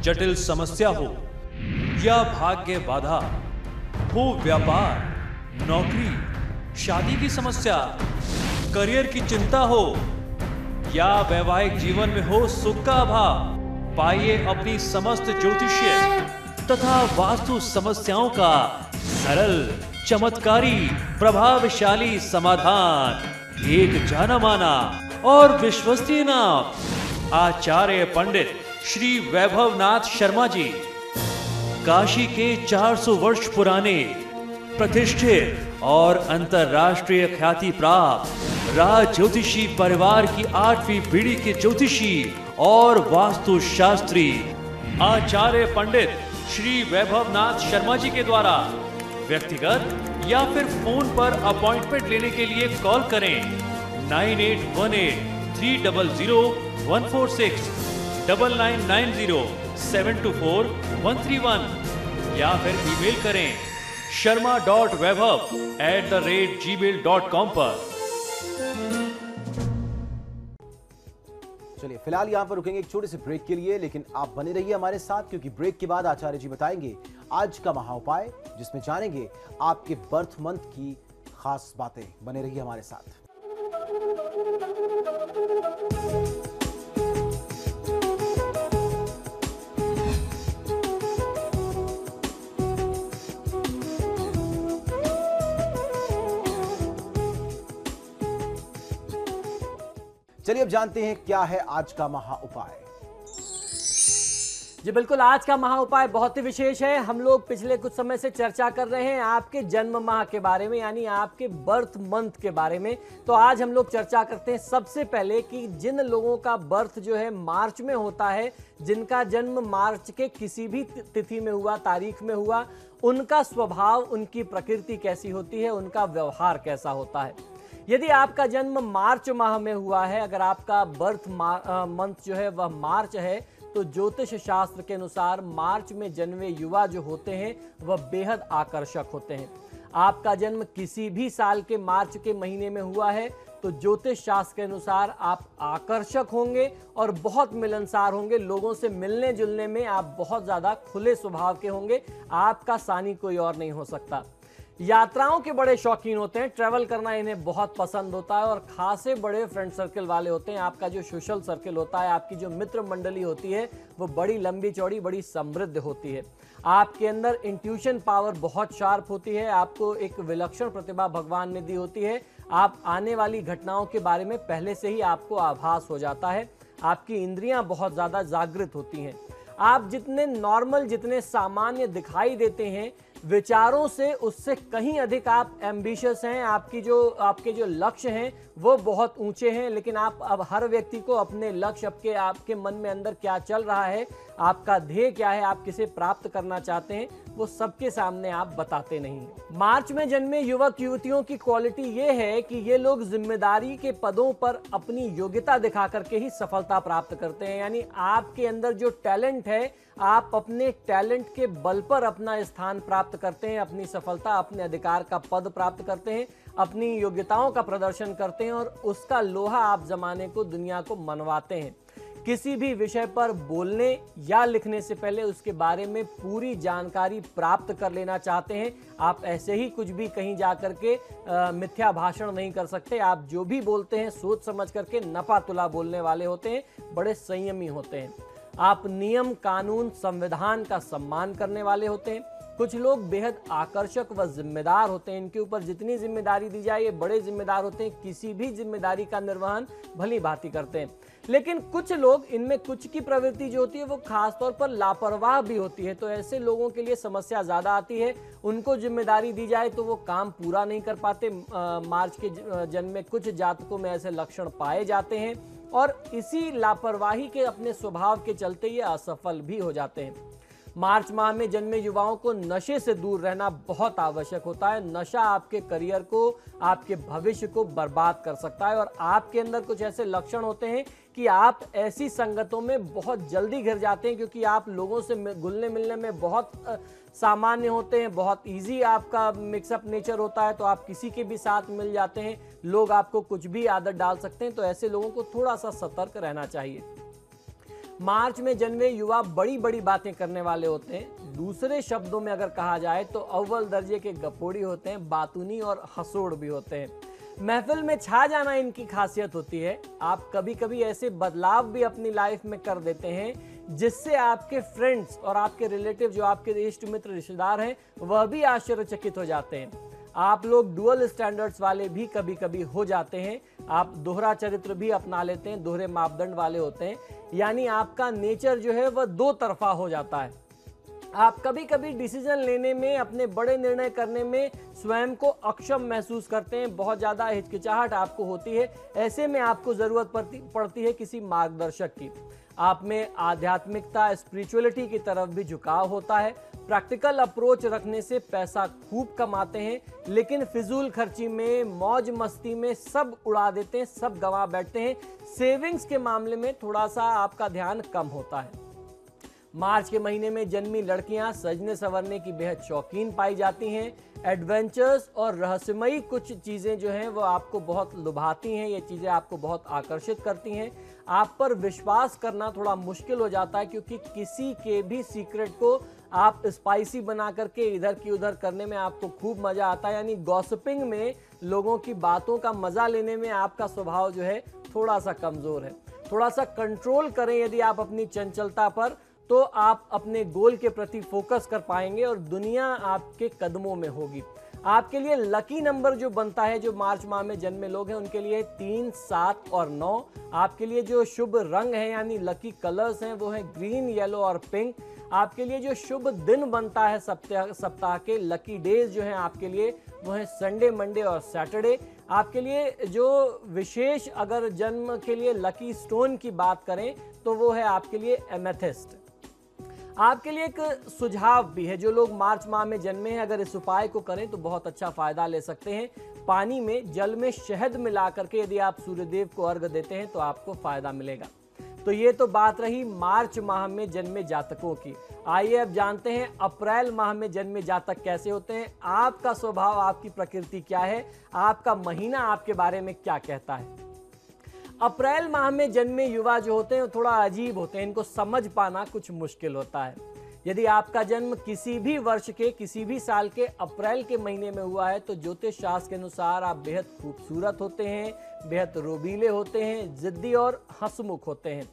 जटिल समस्या हो या भाग्य बाधा हो, व्यापार, नौकरी, शादी की समस्या, करियर की चिंता हो या वैवाहिक जीवन में हो सुख का अभाव, पाइए अपनी समस्त ज्योतिषीय तथा वास्तु समस्याओं का सरल, चमत्कारी, प्रभावशाली समाधान। एक जाना माना और विश्वसनीय नाम, आचार्य पंडित श्री वैभवनाथ शर्मा जी, काशी के 400 वर्ष पुराने प्रतिष्ठित और अंतरराष्ट्रीय ख्याति प्राप्त राज ज्योतिषी परिवार की 8वीं पीढ़ी के ज्योतिषी और वास्तु शास्त्री आचार्य पंडित श्री वैभवनाथ शर्मा जी के द्वारा व्यक्तिगत या फिर फोन पर अपॉइंटमेंट लेने के लिए कॉल करें 9818300146, 9990724131 या फिर ईमेल करें sharma.vaibhav@gmail.com पर। चलिए फिलहाल यहां पर रुकेंगे एक छोटे से ब्रेक के लिए, लेकिन आप बने रहिए हमारे साथ क्योंकि ब्रेक के बाद आचार्य जी बताएंगे आज का महा उपाय, जिसमें जानेंगे आपके बर्थ मंथ की खास बातें। बने रहिए हमारे साथ। चलिए अब जानते हैं क्या है आज का महा उपाय। जी बिल्कुल, आज का महा उपाय बहुत ही विशेष है। हम लोग पिछले कुछ समय से चर्चा कर रहे हैं आपके जन्म माह के बारे में, यानी आपके बर्थ मंथ के बारे में। तो आज हम लोग चर्चा करते हैं सबसे पहले कि जिन लोगों का बर्थ जो है मार्च में होता है, जिनका जन्म मार्च के किसी भी तिथि में हुआ, तारीख में हुआ, उनका स्वभाव, उनकी प्रकृति कैसी होती है, उनका व्यवहार कैसा होता है। यदि आपका जन्म मार्च माह में हुआ है, अगर आपका बर्थ मंथ जो है वह मार्च है, तो ज्योतिष शास्त्र के अनुसार मार्च में जन्मे युवा जो होते हैं वह बेहद आकर्षक होते हैं। आपका जन्म किसी भी साल के मार्च के महीने में हुआ है तो ज्योतिष शास्त्र के अनुसार आप आकर्षक होंगे और बहुत मिलनसार होंगे। लोगों से मिलने जुलने में आप बहुत ज़्यादा खुले स्वभाव के होंगे। आपका सानी कोई और नहीं हो सकता। यात्राओं के बड़े शौकीन होते हैं, ट्रैवल करना इन्हें बहुत पसंद होता है और खासे बड़े फ्रेंड सर्कल वाले होते हैं। आपका जो सोशल सर्कल होता है, आपकी जो मित्र मंडली होती है, वो बड़ी लंबी चौड़ी, बड़ी समृद्ध होती है। आपके अंदर इंट्यूशन पावर बहुत शार्प होती है। आपको एक विलक्षण प्रतिभा भगवान ने दी होती है। आप आने वाली घटनाओं के बारे में पहले से ही आपको आभास हो जाता है। आपकी इंद्रियां बहुत ज़्यादा जागृत होती हैं। आप जितने नॉर्मल, जितने सामान्य दिखाई देते हैं, विचारों से उससे कहीं अधिक आप एम्बिशियस हैं। आपके जो लक्ष्य हैं वो बहुत ऊंचे हैं। लेकिन आप अब हर व्यक्ति को अपने लक्ष्य, आपके मन में अंदर क्या चल रहा है, आपका ध्येय क्या है, आप किसे प्राप्त करना चाहते हैं, वो सबके सामने आप बताते नहीं हैं। मार्च में जन्मे युवक युवतियों की क्वालिटी ये है कि ये लोग जिम्मेदारी के पदों पर अपनी योग्यता दिखा करके ही सफलता प्राप्त करते हैं। यानी आपके अंदर जो टैलेंट है, आप अपने टैलेंट के बल पर अपना स्थान प्राप्त करते हैं, अपनी सफलता, अपने अधिकार का पद प्राप्त करते हैं, अपनी योग्यताओं का प्रदर्शन करते हैं और उसका लोहा आप जमाने को, दुनिया को मनवाते हैं। किसी भी विषय पर बोलने या लिखने से पहले उसके बारे में पूरी जानकारी प्राप्त कर लेना चाहते हैं। आप ऐसे ही कुछ भी कहीं जाकर के मिथ्या भाषण नहीं कर सकते। आप जो भी बोलते हैं सोच समझ करके नफा तुला बोलने वाले होते हैं, बड़े संयमी होते हैं। आप नियम, कानून, संविधान का सम्मान करने वाले होते हैं। कुछ लोग बेहद आकर्षक व जिम्मेदार होते हैं। इनके ऊपर जितनी जिम्मेदारी दी जाए, ये बड़े जिम्मेदार होते हैं, किसी भी जिम्मेदारी का निर्वहन भली भांति करते हैं। लेकिन कुछ लोग, इनमें कुछ की प्रवृत्ति जो होती है वो खासतौर पर लापरवाह भी होती है। तो ऐसे लोगों के लिए समस्या ज़्यादा आती है। उनको जिम्मेदारी दी जाए तो वो काम पूरा नहीं कर पाते। मार्च के जन्म में कुछ जातकों में ऐसे लक्षण पाए जाते हैं और इसी लापरवाही के अपने स्वभाव के चलते ये असफल भी हो जाते हैं। मार्च माह में जन्मे युवाओं को नशे से दूर रहना बहुत आवश्यक होता है। नशा आपके करियर को, आपके भविष्य को बर्बाद कर सकता है और आपके अंदर कुछ ऐसे लक्षण होते हैं कि आप ऐसी संगतों में बहुत जल्दी घिर जाते हैं, क्योंकि आप लोगों से घुलने मिलने में बहुत सामान्य होते हैं, बहुत इजी आपका मिक्सअप नेचर होता है, तो आप किसी के भी साथ मिल जाते हैं। लोग आपको कुछ भी आदत डाल सकते हैं, तो ऐसे लोगों को थोड़ा सा सतर्क रहना चाहिए। मार्च में जन्मे युवा बड़ी बड़ी बातें करने वाले होते हैं। दूसरे शब्दों में अगर कहा जाए तो अव्वल दर्जे के गपोड़ी होते हैं, बातूनी और हंसोड़ भी होते हैं। महफिल में छा जाना इनकी खासियत होती है। आप कभी कभी ऐसे बदलाव भी अपनी लाइफ में कर देते हैं जिससे आपके फ्रेंड्स और आपके रिलेटिव, जो आपके इष्ट मित्र रिश्तेदार हैं, वह भी आश्चर्यचकित हो जाते हैं। आप लोग डुअल स्टैंडर्ड्स वाले भी कभी कभी हो जाते हैं। आप दोहरा चरित्र भी अपना लेते हैं, दोहरे मापदंड वाले होते हैं, यानी आपका नेचर जो है वह दो तरफा हो जाता है। आप कभी कभी डिसीजन लेने में, अपने बड़े निर्णय करने में स्वयं को अक्षम महसूस करते हैं, बहुत ज़्यादा हिचकिचाहट आपको होती है। ऐसे में आपको ज़रूरत पड़ती है किसी मार्गदर्शक की। आप में आध्यात्मिकता, स्पिरिचुअलिटी की तरफ भी झुकाव होता है। प्रैक्टिकल अप्रोच रखने से पैसा खूब कमाते हैं, लेकिन फिजूल खर्ची में, मौज मस्ती में सब उड़ा देते हैं, सब गंवा बैठते हैं। सेविंग्स के मामले में थोड़ा सा आपका ध्यान कम होता है। मार्च के महीने में जन्मी लड़कियां सजने संवरने की बेहद शौकीन पाई जाती हैं। एडवेंचर्स और रहस्यमयी कुछ चीज़ें जो हैं वो आपको बहुत लुभाती हैं, ये चीज़ें आपको बहुत आकर्षित करती हैं। आप पर विश्वास करना थोड़ा मुश्किल हो जाता है, क्योंकि किसी के भी सीक्रेट को आप स्पाइसी बना करके इधर की उधर करने में आपको खूब मज़ा आता है। यानी गॉसिपिंग में, लोगों की बातों का मज़ा लेने में आपका स्वभाव जो है थोड़ा सा कमज़ोर है। थोड़ा सा कंट्रोल करें यदि आप अपनी चंचलता पर, तो आप अपने गोल के प्रति फोकस कर पाएंगे और दुनिया आपके कदमों में होगी। आपके लिए लकी नंबर जो बनता है, जो मार्च माह में जन्मे लोग हैं उनके लिए 3, 7 और 9। आपके लिए जो शुभ रंग है, यानी लकी कलर्स हैं, वो है ग्रीन, येलो और पिंक। आपके लिए जो शुभ दिन बनता है सप्ताह के लकी डेज जो हैं आपके लिए, वो है संडे, मंडे और सैटरडे। आपके लिए जो विशेष, अगर जन्म के लिए लकी स्टोन की बात करें तो वो है आपके लिए एमेथिस्ट। आपके लिए एक सुझाव भी है, जो लोग मार्च माह में जन्मे हैं अगर इस उपाय को करें तो बहुत अच्छा फायदा ले सकते हैं। पानी में, जल में शहद मिला करके यदि आप सूर्यदेव को अर्घ देते हैं तो आपको फायदा मिलेगा। तो ये तो बात रही मार्च माह में जन्मे जातकों की। आइए अब जानते हैं अप्रैल माह में जन्मे जातक कैसे होते हैं। आपका स्वभाव, आपकी प्रकृति क्या है, आपका महीना आपके बारे में क्या कहता है। अप्रैल माह में जन्मे युवा जो होते हैं वो थोड़ा अजीब होते हैं, इनको समझ पाना कुछ मुश्किल होता है। यदि आपका जन्म किसी भी वर्ष के, किसी भी साल के अप्रैल के महीने में हुआ है तो ज्योतिष शास्त्र के अनुसार आप बेहद खूबसूरत होते हैं, बेहद रोबीले होते हैं, जिद्दी और हंसमुख होते हैं।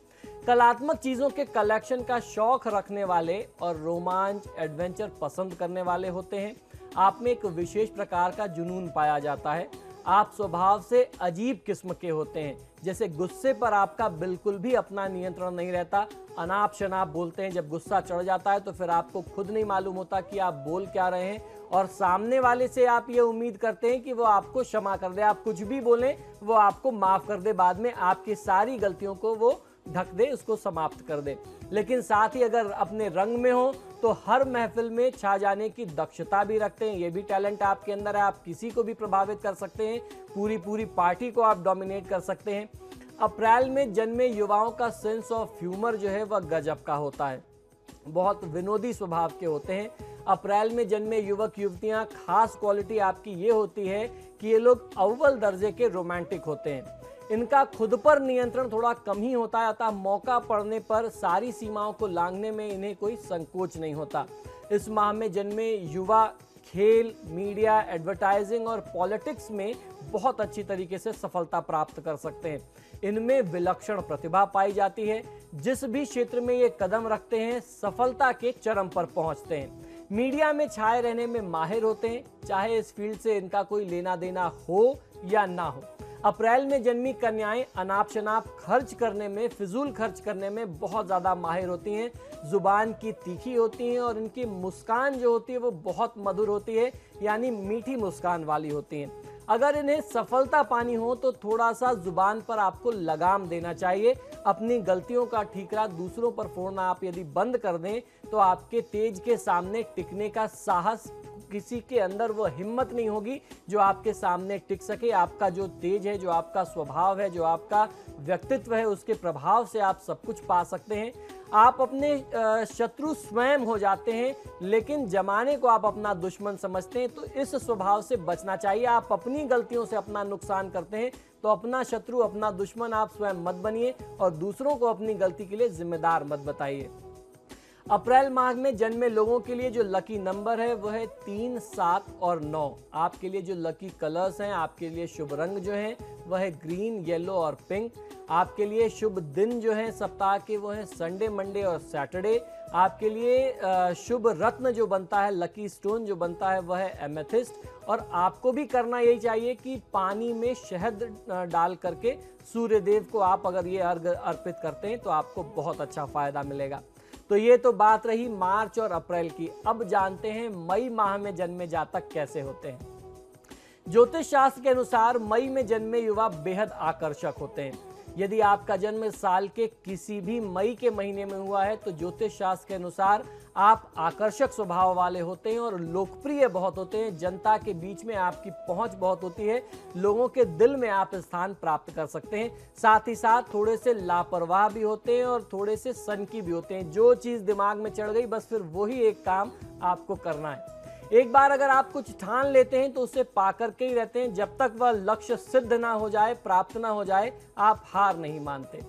कलात्मक चीज़ों के कलेक्शन का शौक रखने वाले और रोमांच, एडवेंचर पसंद करने वाले होते हैं। आप में एक विशेष प्रकार का जुनून पाया जाता है। आप स्वभाव से अजीब किस्म के होते हैं, जैसे गुस्से पर आपका बिल्कुल भी अपना नियंत्रण नहीं रहता। अनाप शनाप बोलते हैं, जब गुस्सा चढ़ जाता है तो फिर आपको खुद नहीं मालूम होता कि आप बोल क्या रहे हैं, और सामने वाले से आप ये उम्मीद करते हैं कि वो आपको क्षमा कर दे। आप कुछ भी बोलें वो आपको माफ़ कर दे, बाद में आपकी सारी गलतियों को वो ढक दे, उसको समाप्त कर दे। लेकिन साथ ही अगर अपने रंग में हो तो हर महफिल में छा जाने की दक्षता भी रखते हैं। ये भी टैलेंट आपके अंदर है, आप किसी को भी प्रभावित कर सकते हैं, पूरी पार्टी को आप डोमिनेट कर सकते हैं। अप्रैल में जन्मे युवाओं का सेंस ऑफ ह्यूमर जो है वह गजब का होता है, बहुत विनोदी स्वभाव के होते हैं। अप्रैल में जन्मे युवक युवतियां, खास क्वालिटी आपकी ये होती है कि ये लोग अव्वल दर्जे के रोमांटिक होते हैं। इनका खुद पर नियंत्रण थोड़ा कम ही होता है, अतः मौका पड़ने पर सारी सीमाओं को लांघने में इन्हें कोई संकोच नहीं होता। इस माह में जन्मे युवा खेल, मीडिया, एडवर्टाइजिंग और पॉलिटिक्स में बहुत अच्छी तरीके से सफलता प्राप्त कर सकते हैं। इनमें विलक्षण प्रतिभा पाई जाती है। जिस भी क्षेत्र में ये कदम रखते हैं सफलता के चरम पर पहुंचते हैं। मीडिया में छाए रहने में माहिर होते हैं, चाहे इस फील्ड से इनका कोई लेना देना हो या ना हो। अप्रैल में जन्मी कन्याएं अनाप शनाप खर्च करने में, फिजूल खर्च करने में बहुत ज़्यादा माहिर होती हैं। जुबान की तीखी होती हैं और इनकी मुस्कान जो होती है वो बहुत मधुर होती है, यानी मीठी मुस्कान वाली होती हैं। अगर इन्हें सफलता पानी हो तो थोड़ा सा जुबान पर आपको लगाम देना चाहिए। अपनी गलतियों का ठीकरा दूसरों पर फोड़ना आप यदि बंद कर दें तो आपके तेज के सामने टिकने का साहस किसी के अंदर वो हिम्मत नहीं होगी जो आपके सामने टिक सके। आपका जो तेज है, जो आपका स्वभाव है, जो आपका व्यक्तित्व है, उसके प्रभाव से आप सब कुछ पा सकते हैं। आप अपने शत्रु स्वयं हो जाते हैं, लेकिन जमाने को आप अपना दुश्मन समझते हैं। तो इस स्वभाव से बचना चाहिए। आप अपनी गलतियों से अपना नुकसान करते हैं, तो अपना शत्रु, अपना दुश्मन आप स्वयं मत बनिए और दूसरों को अपनी गलती के लिए जिम्मेदार मत बताइए। अप्रैल माह में जन्मे लोगों के लिए जो लकी नंबर है वह है 3, 7 और 9। आपके लिए जो लकी कलर्स हैं, आपके लिए शुभ रंग जो हैं वह है ग्रीन, येलो और पिंक। आपके लिए शुभ दिन जो है सप्ताह के वो है संडे, मंडे और सैटरडे। आपके लिए शुभ रत्न जो बनता है, लकी स्टोन जो बनता है वह है एमेथिस्ट। और आपको भी करना यही चाहिए कि पानी में शहद डाल करके सूर्य देव को आप अगर ये अर्घ अर्पित करते हैं तो आपको बहुत अच्छा फायदा मिलेगा। तो ये तो बात रही मार्च और अप्रैल की। अब जानते हैं मई माह में जन्मे जातक कैसे होते हैं। ज्योतिष शास्त्र के अनुसार मई में जन्मे युवा बेहद आकर्षक होते हैं। यदि आपका जन्म साल के किसी भी मई के महीने में हुआ है तो ज्योतिष शास्त्र के अनुसार आप आकर्षक स्वभाव वाले होते हैं और लोकप्रिय बहुत होते हैं। जनता के बीच में आपकी पहुंच बहुत होती है, लोगों के दिल में आप स्थान प्राप्त कर सकते हैं। साथ ही साथ थोड़े से लापरवाह भी होते हैं और थोड़े से सनकी भी होते हैं। जो चीज़ दिमाग में चढ़ गई बस फिर वही एक काम आपको करना है। एक बार अगर आप कुछ ठान लेते हैं तो उसे पा करके ही रहते हैं। जब तक वह लक्ष्य सिद्ध ना हो जाए, प्राप्त ना हो जाए, आप हार नहीं मानते।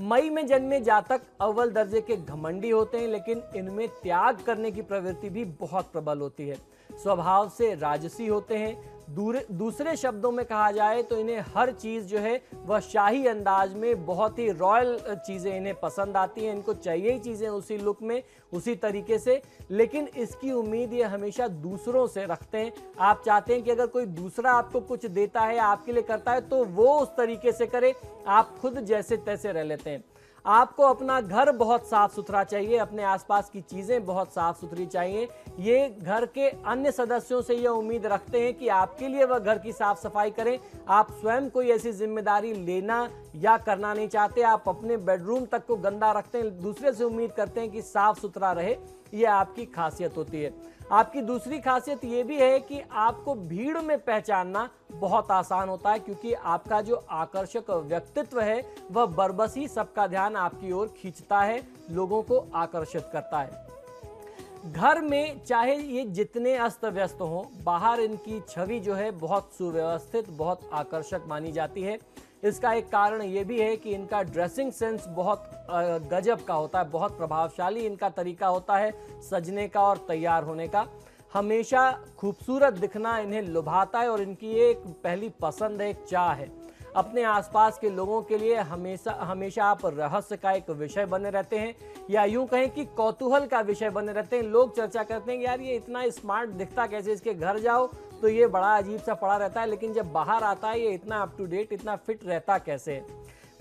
मई में जन्मे जातक अव्वल दर्जे के घमंडी होते हैं, लेकिन इनमें त्याग करने की प्रवृत्ति भी बहुत प्रबल होती है। स्वभाव से राजसी होते हैं। दूसरे शब्दों में कहा जाए तो इन्हें हर चीज़ जो है वह शाही अंदाज में, बहुत ही रॉयल चीज़ें इन्हें पसंद आती हैं। इनको चाहिए ही चीज़ें उसी लुक में, उसी तरीके से, लेकिन इसकी उम्मीद ये हमेशा दूसरों से रखते हैं। आप चाहते हैं कि अगर कोई दूसरा आपको कुछ देता है, आपके लिए करता है, तो वो उस तरीके से करे, आप खुद जैसे तैसे रह लेते हैं। आपको अपना घर बहुत साफ सुथरा चाहिए, अपने आसपास की चीज़ें बहुत साफ सुथरी चाहिए। ये घर के अन्य सदस्यों से यह उम्मीद रखते हैं कि आपके लिए वह घर की साफ सफाई करें। आप स्वयं कोई ऐसी जिम्मेदारी लेना या करना नहीं चाहते। आप अपने बेडरूम तक को गंदा रखते हैं, दूसरे से उम्मीद करते हैं कि साफ सुथरा रहे। यह आपकी खासियत होती है। आपकी दूसरी खासियत ये भी है कि आपको भीड़ में पहचानना बहुत आसान होता है, क्योंकि आपका जो आकर्षक व्यक्तित्व है वह बरबस ही सबका ध्यान आपकी ओर खींचता है, लोगों को आकर्षित करता है। घर में चाहे ये जितने अस्त व्यस्त हों, बाहर इनकी छवि जो है बहुत सुव्यवस्थित, बहुत आकर्षक मानी जाती है। इसका एक कारण ये भी है कि इनका ड्रेसिंग सेंस बहुत गजब का होता है, बहुत प्रभावशाली इनका तरीका होता है सजने का और तैयार होने का। हमेशा खूबसूरत दिखना इन्हें लुभाता है और इनकी एक पहली पसंद है, एक चाह है। अपने आसपास के लोगों के लिए हमेशा आप रहस्य का एक विषय बने रहते हैं, या यूं कहें कि कौतूहल का विषय बने रहते हैं। लोग चर्चा करते हैं कि यार ये इतना स्मार्ट दिखता कैसे, इसके घर जाओ तो ये बड़ा अजीब सा पड़ा रहता है, लेकिन जब बाहर आता है ये इतना अप टू डेट, इतना फिट रहता कैसे है।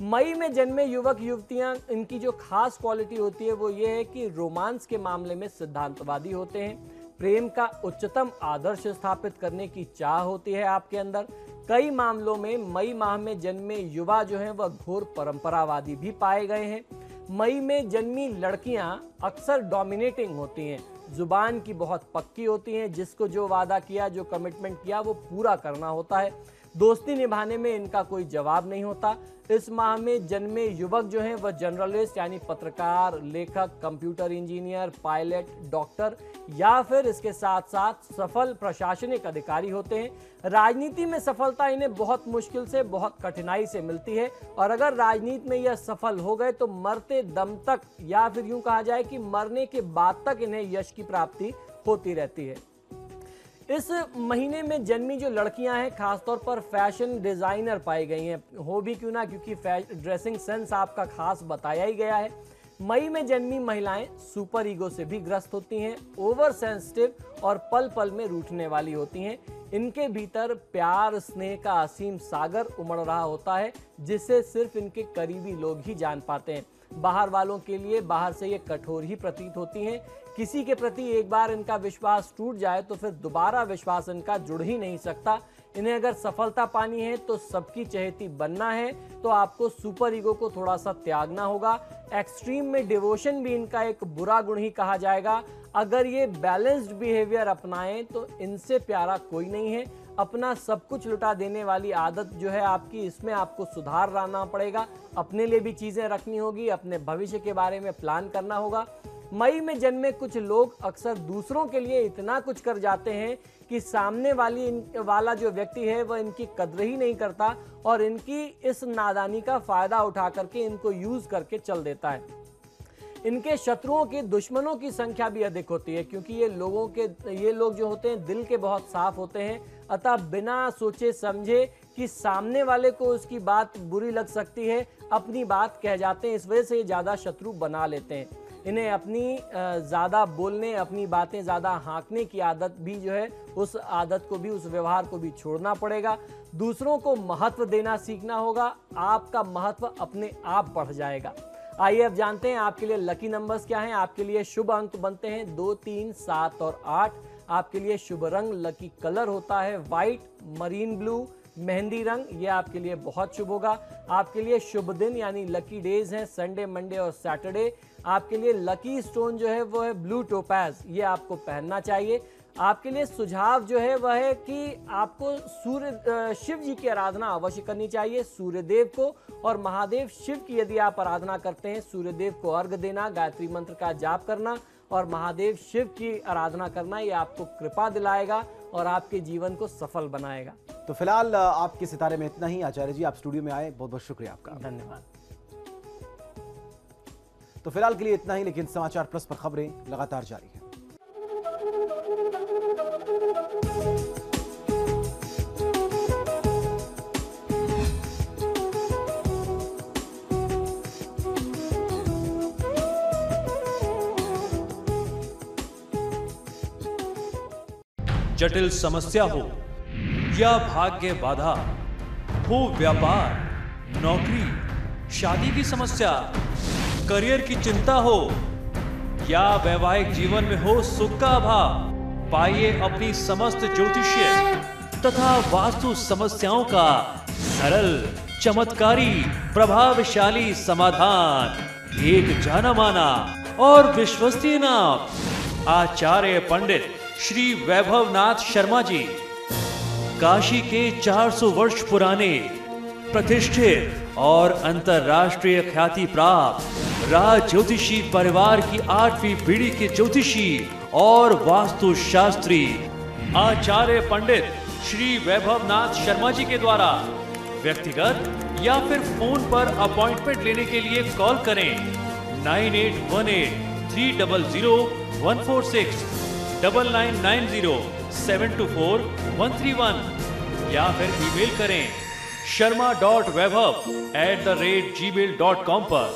मई में जन्मे युवक युवतियां, इनकी जो खास क्वालिटी होती है वो ये है कि रोमांस के मामले में सिद्धांतवादी होते हैं। प्रेम का उच्चतम आदर्श स्थापित करने की चाह होती है आपके अंदर। कई मामलों में मई माह में जन्मे युवा जो हैं वह घोर परंपरावादी भी पाए गए हैं। मई में जन्मी लड़कियां अक्सर डोमिनेटिंग होती हैं, जुबान की बहुत पक्की होती हैं, जिसको जो वादा किया, जो कमिटमेंट किया वो पूरा करना होता है। दोस्ती निभाने में इनका कोई जवाब नहीं होता। इस माह में जन्मे युवक जो हैं वह जर्नलिस्ट यानी पत्रकार, लेखक, कंप्यूटर इंजीनियर, पायलट, डॉक्टर या फिर इसके साथ साथ सफल प्रशासनिक अधिकारी होते हैं। राजनीति में सफलता इन्हें बहुत मुश्किल से, बहुत कठिनाई से मिलती है, और अगर राजनीति में यह सफल हो गए तो मरते दम तक, या फिर यूं कहा जाए कि मरने के बाद तक इन्हें यश की प्राप्ति होती रहती है। इस महीने में जन्मी जो लड़कियां हैं खासतौर पर फैशन डिजाइनर पाई गई हैं, हो भी क्यों ना, क्योंकि ड्रेसिंग सेंस आपका खास बताया ही गया है। मई में जन्मी महिलाएं सुपर ईगो से भी ग्रस्त होती हैं, ओवर सेंसिटिव और पल पल में रूठने वाली होती हैं। इनके भीतर प्यार स्नेह का असीम सागर उमड़ रहा होता है, जिसे सिर्फ इनके करीबी लोग ही जान पाते हैं। बाहर वालों के लिए बाहर से ये कठोर ही प्रतीत होती हैं। किसी के प्रति एक बार इनका विश्वास टूट जाए तो फिर दोबारा विश्वास इनका जुड़ ही नहीं सकता। इन्हें अगर सफलता पानी है तो सबकी चहेती बनना है तो आपको सुपर ईगो को थोड़ा सा त्यागना होगा। एक्सट्रीम में डिवोशन भी इनका एक बुरा गुण ही कहा जाएगा। अगर ये बैलेंस्ड बिहेवियर अपनाएं तो इनसे प्यारा कोई नहीं है। अपना सब कुछ लुटा देने वाली आदत जो है आपकी, इसमें आपको सुधार लाना पड़ेगा। अपने लिए भी चीजें रखनी होगी, अपने भविष्य के बारे में प्लान करना होगा। मई में जन्मे कुछ लोग अक्सर दूसरों के लिए इतना कुछ कर जाते हैं कि सामने वाला जो व्यक्ति है वह इनकी कद्र ही नहीं करता और इनकी इस नादानी का फायदा उठा करके इनको यूज करके चल देता है। इनके शत्रुओं की, दुश्मनों की संख्या भी अधिक होती है क्योंकि ये लोग जो होते हैं दिल के बहुत साफ होते हैं। अतः बिना सोचे समझे कि सामने वाले को उसकी बात बुरी लग सकती है, अपनी बात कह जाते हैं। इस वजह से ये ज्यादा शत्रु बना लेते हैं। इन्हें अपनी ज़्यादा बोलने, अपनी बातें ज़्यादा हाँकने की आदत भी जो है, उस आदत को भी, उस व्यवहार को भी छोड़ना पड़ेगा। दूसरों को महत्व देना सीखना होगा। आपका महत्व अपने आप बढ़ जाएगा। आइए अब जानते हैं आपके लिए लकी नंबर्स क्या हैं। आपके लिए शुभ अंक बनते हैं 2, 3, 7 और 8। आपके लिए शुभ रंग, लकी कलर होता है व्हाइट, मरीन ब्लू, मेहंदी रंग, ये आपके लिए बहुत शुभ होगा। आपके लिए शुभ दिन यानी लकी डेज हैं संडे, मंडे और सैटरडे। आपके लिए लकी स्टोन जो है वो है ब्लू टोपैज, ये आपको पहनना चाहिए। आपके लिए सुझाव जो है वह है कि आपको शिव जी की आराधना अवश्य करनी चाहिए, सूर्यदेव को और महादेव शिव की यदि आप आराधना करते हैं, सूर्यदेव को अर्घ देना, गायत्री मंत्र का जाप करना और महादेव शिव की आराधना करना, ये आपको कृपा दिलाएगा और आपके जीवन को सफल बनाएगा। तो फिलहाल आपके सितारे में इतना ही। आचार्य जी, आप स्टूडियो में आए, बहुत बहुत शुक्रिया आपका। धन्यवाद। तो फिलहाल के लिए इतना ही, लेकिन समाचार प्लस पर खबरें लगातार जारी है। जटिल समस्या हो या भाग्य बाधा हो, व्यापार, नौकरी, शादी की समस्या, करियर की चिंता हो या वैवाहिक जीवन में हो सुख का अभाव, पाइए अपनी समस्त ज्योतिषीय तथा वास्तु समस्याओं का सरल, चमत्कारी, प्रभावशाली समाधान। एक जाना माना और विश्वसनीय नाम, आचार्य पंडित श्री वैभवनाथ शर्मा जी। काशी के 400 वर्ष पुराने, प्रतिष्ठित और अंतरराष्ट्रीय ख्याति प्राप्त राज ज्योतिषी परिवार की 8वीं पीढ़ी के ज्योतिषी और वास्तु शास्त्री आचार्य पंडित श्री वैभवनाथ शर्मा जी के द्वारा व्यक्तिगत या फिर फोन पर अपॉइंटमेंट लेने के लिए कॉल करें 9818 300 146, 9990 724 131 या फिर ईमेल करें sharma.vaibhav@gmail.com पर।